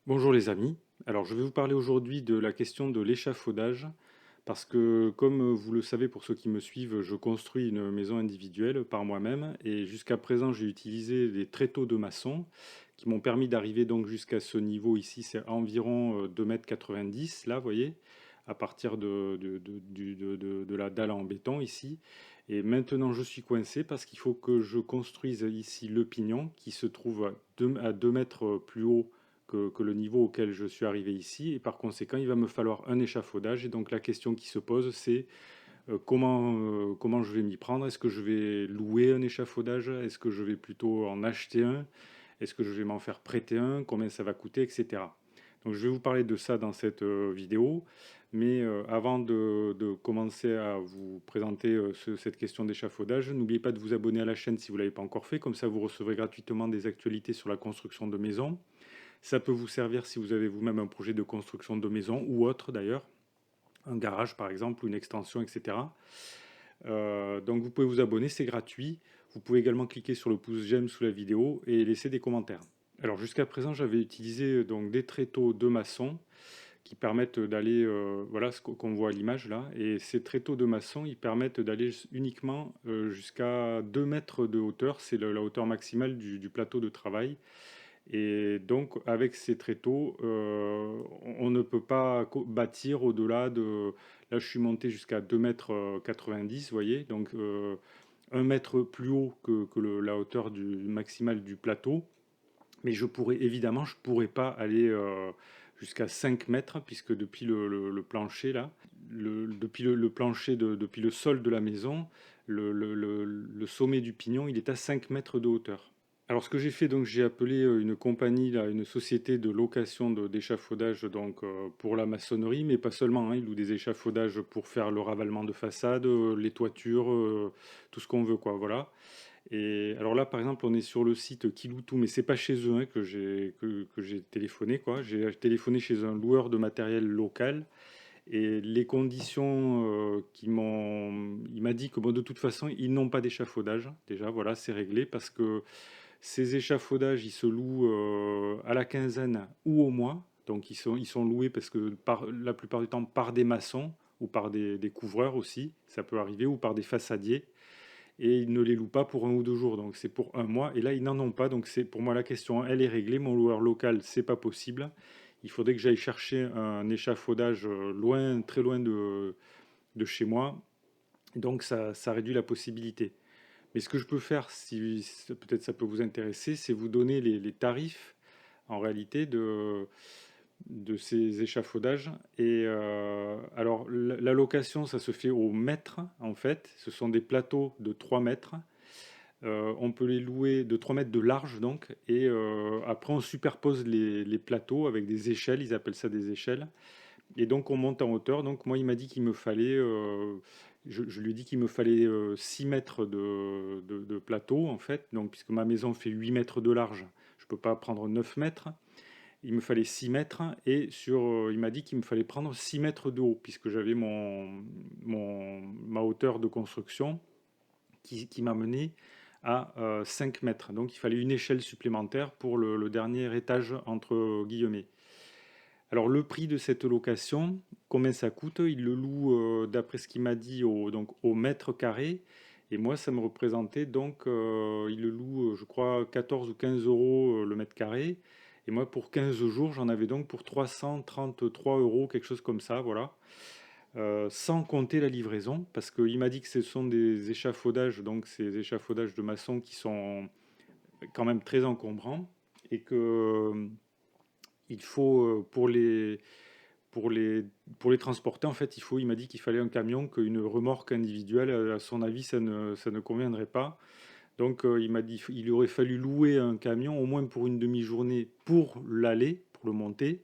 Bonjour les amis. Alors je vais vous parler aujourd'hui de la question de l'échafaudage parce que comme vous le savez pour ceux qui me suivent, je construis une maison individuelle par moi-même et jusqu'à présent j'ai utilisé des tréteaux de maçon qui m'ont permis d'arriver donc jusqu'à ce niveau ici, c'est environ 2,90 m là, vous voyez, à partir de la dalle en béton ici. Et maintenant je suis coincé parce qu'il faut que je construise ici le pignon qui se trouve à 2 mètres plus haut que le niveau auquel je suis arrivé ici, et par conséquent, il va me falloir un échafaudage. Et donc la question qui se pose, c'est comment je vais m'y prendre? Est-ce que je vais louer un échafaudage? Est-ce que je vais plutôt en acheter un? Est-ce que je vais m'en faire prêter un? Combien ça va coûter, etc. Donc je vais vous parler de ça dans cette vidéo, mais avant de commencer à vous présenter cette question d'échafaudage, n'oubliez pas de vous abonner à la chaîne si vous ne l'avez pas encore fait, comme ça vous recevrez gratuitement des actualités sur la construction de maisons. Ça peut vous servir si vous avez vous-même un projet de construction de maison ou autre d'ailleurs, un garage par exemple, ou une extension, etc. Donc vous pouvez vous abonner, c'est gratuit. Vous pouvez également cliquer sur le pouce j'aime sous la vidéo et laisser des commentaires. Alors jusqu'à présent, j'avais utilisé donc des tréteaux de maçon qui permettent d'aller, voilà ce qu'on voit à l'image là, et ces tréteaux de maçon, ils permettent d'aller uniquement jusqu'à 2 mètres de hauteur, c'est la hauteur maximale du plateau de travail. Et donc, avec ces tréteaux, on ne peut pas bâtir au-delà de... Là, je suis monté jusqu'à 2,90 m, vous voyez, donc 1 mètre plus haut que la hauteur maximale du plateau. Mais je pourrais, évidemment, je pourrais pas aller jusqu'à 5 mètres, puisque depuis le plancher, là, depuis le plancher, depuis le sol de la maison, le sommet du pignon, il est à 5 mètres de hauteur. Alors ce que j'ai fait, donc j'ai appelé une compagnie, là, une société de location d'échafaudage donc pour la maçonnerie, mais pas seulement, hein, ils louent des échafaudages pour faire le ravalement de façade, les toitures, tout ce qu'on veut, quoi, voilà. Et alors là, par exemple, on est sur le site qui loue tout, mais c'est pas chez eux hein, que j'ai téléphoné, quoi. J'ai téléphoné chez un loueur de matériel local et les conditions il m'a dit que bon, de toute façon, ils n'ont pas d'échafaudage. Déjà, voilà, c'est réglé parce que ces échafaudages, ils se louent à la quinzaine ou au mois. Donc ils sont loués parce que la plupart du temps par des maçons ou par des couvreurs aussi, ça peut arriver, ou par des façadiers. Et ils ne les louent pas pour 1 ou 2 jours, donc c'est pour un mois. Et là, ils n'en ont pas, donc c'est pour moi la question, elle est réglée. Mon loueur local, c'est pas possible. Il faudrait que j'aille chercher un échafaudage loin, très loin de chez moi. Donc ça réduit la possibilité. Mais ce que je peux faire, si peut-être ça peut vous intéresser, c'est vous donner les tarifs en réalité de ces échafaudages. Et alors la location, ça se fait au mètre en fait. Ce sont des plateaux de 3 mètres. On peut les louer de 3 mètres de large donc. Et après on superpose les plateaux avec des échelles, ils appellent ça des échelles. Et donc on monte en hauteur. Donc moi il m'a dit qu'il me fallait, je lui ai dit qu'il me fallait 6 mètres de plateau en fait. Donc puisque ma maison fait 8 mètres de large, je ne peux pas prendre 9 mètres. Il me fallait 6 mètres et il m'a dit qu'il me fallait prendre 6 mètres de haut puisque j'avais ma hauteur de construction qui m'a mené à 5 mètres. Donc il fallait une échelle supplémentaire pour le dernier étage entre guillemets. Alors le prix de cette location, combien ça coûte? Il le loue, d'après ce qu'il m'a dit, donc, au mètre carré. Et moi, ça me représentait donc, il le loue, je crois, 14 ou 15 euros le mètre carré. Et moi, pour 15 jours, j'en avais donc pour 333 euros, quelque chose comme ça, voilà. Sans compter la livraison, parce qu'il m'a dit que ce sont des échafaudages, donc ces échafaudages de maçon qui sont quand même très encombrants. Et que il faut, pour les, pour les transporter, en fait, il m'a dit qu'il fallait un camion, qu'une remorque individuelle, à son avis, ça ne conviendrait pas. Donc, il m'a dit il aurait fallu louer un camion, au moins pour une demi-journée, pour l'aller, pour le monter,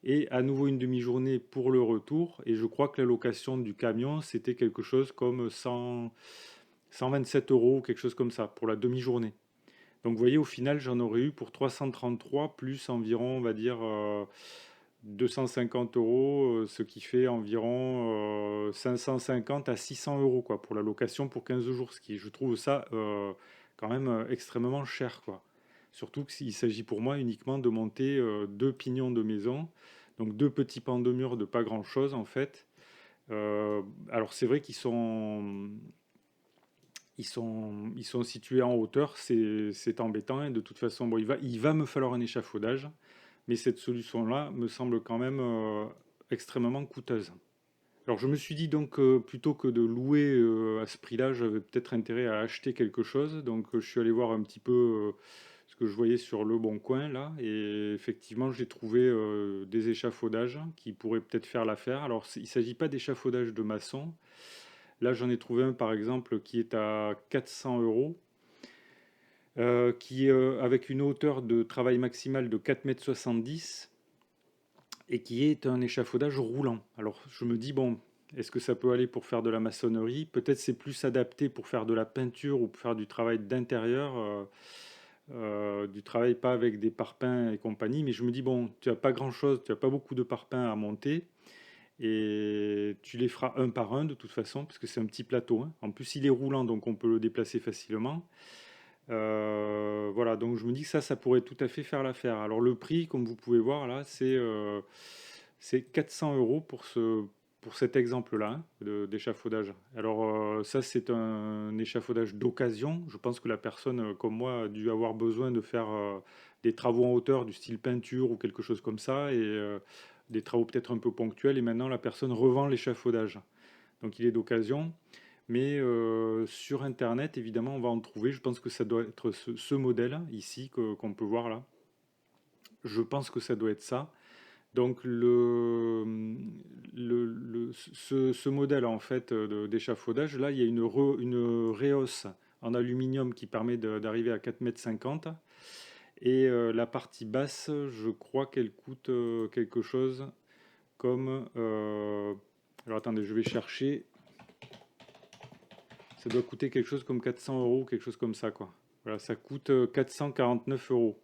et à nouveau une demi-journée pour le retour. Et je crois que la location du camion, c'était quelque chose comme 127 euros, quelque chose comme ça, pour la demi-journée. Donc, vous voyez, au final, j'en aurais eu pour 333 plus environ, on va dire, 250 euros, ce qui fait environ 550 à 600 euros quoi, pour la location pour 15 jours, ce qui, je trouve ça quand même extrêmement cher, quoi. Surtout qu'il s'agit pour moi uniquement de monter deux pignons de maison, donc deux petits pans de mur de pas grand-chose en fait. Euh, alors c'est vrai ils sont situés en hauteur, c'est embêtant, hein. De toute façon, bon, il va me falloir un échafaudage, mais cette solution-là me semble quand même extrêmement coûteuse. Alors je me suis dit donc plutôt que de louer à ce prix-là, j'avais peut-être intérêt à acheter quelque chose. Donc je suis allé voir un petit peu ce que je voyais sur Le Bon Coin là, et effectivement j'ai trouvé des échafaudages qui pourraient peut-être faire l'affaire. Alors il ne s'agit pas d'échafaudage de maçon. Là j'en ai trouvé un par exemple qui est à 400 euros, qui est avec une hauteur de travail maximale de 4,70 m et qui est un échafaudage roulant. Alors je me dis, bon, est-ce que ça peut aller pour faire de la maçonnerie? Peut-être c'est plus adapté pour faire de la peinture ou pour faire du travail d'intérieur, du travail pas avec des parpaings et compagnie, mais je me dis, bon, tu n'as pas grand-chose, tu n'as pas beaucoup de parpaings à monter, et tu les feras un par un de toute façon, parce que c'est un petit plateau, hein. En plus, il est roulant, donc on peut le déplacer facilement. Voilà, donc je me dis que ça pourrait tout à fait faire l'affaire. Alors le prix, comme vous pouvez voir là, c'est 400 euros pour cet exemple-là, hein, d'échafaudage. Alors ça, c'est un échafaudage d'occasion. Je pense que la personne, comme moi, a dû avoir besoin de faire des travaux en hauteur du style peinture ou quelque chose comme ça, et des travaux peut-être un peu ponctuels, et maintenant la personne revend l'échafaudage. Donc il est d'occasion. Mais sur Internet, évidemment, on va en trouver. Je pense que ça doit être ce modèle ici qu'on peut voir là. Je pense que ça doit être ça. Donc ce modèle en fait d'échafaudage, là, il y a une réhausse en aluminium qui permet d'arriver à 4,50 m. Et la partie basse, je crois qu'elle coûte quelque chose comme... alors attendez, je vais chercher. Ça doit coûter quelque chose comme 400 euros, quelque chose comme ça, quoi. Voilà, ça coûte 449 euros.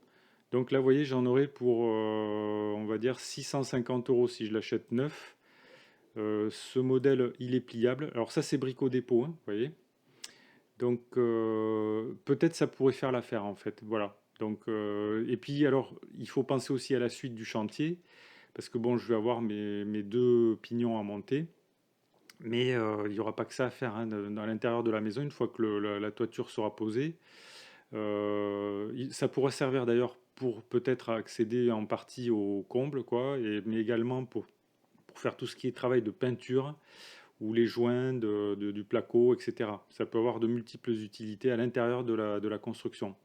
Donc là, vous voyez, j'en aurai pour, on va dire, 650 euros si je l'achète neuf. Ce modèle, il est pliable. Alors ça, c'est Brico Dépôt, hein, vous voyez. Donc peut-être ça pourrait faire l'affaire, en fait. Voilà. Donc, et puis, alors, il faut penser aussi à la suite du chantier, parce que bon, je vais avoir mes deux pignons à monter. Mais il n'y aura pas que ça à faire, hein, dans l'intérieur de la maison, une fois que la toiture sera posée. Ça pourra servir d'ailleurs pour peut-être accéder en partie au comble, quoi, mais également pour faire tout ce qui est travail de peinture ou les joints du placo, etc. Ça peut avoir de multiples utilités à l'intérieur de la construction.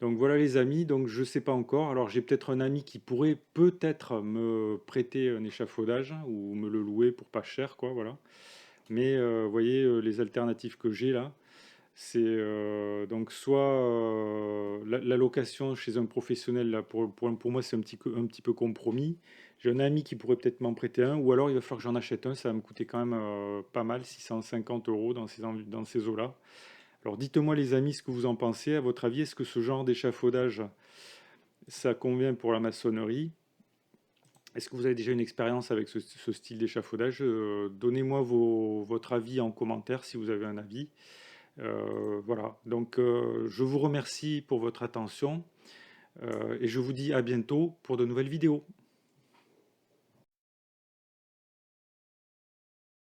Donc voilà les amis, donc je ne sais pas encore. Alors j'ai peut-être un ami qui pourrait peut-être me prêter un échafaudage ou me le louer pour pas cher, quoi, voilà. Mais vous voyez les alternatives que j'ai là, c'est donc soit la location chez un professionnel, là, pour moi c'est un petit peu compromis. J'ai un ami qui pourrait peut-être m'en prêter un, ou alors il va falloir que j'en achète un, ça va me coûter quand même pas mal, 650 euros dans ces eaux-là. Alors dites-moi les amis ce que vous en pensez. À votre avis, est-ce que ce genre d'échafaudage, ça convient pour la maçonnerie? Est-ce que vous avez déjà une expérience avec ce style d'échafaudage? Donnez-moi votre avis en commentaire si vous avez un avis. Voilà, donc je vous remercie pour votre attention et je vous dis à bientôt pour de nouvelles vidéos.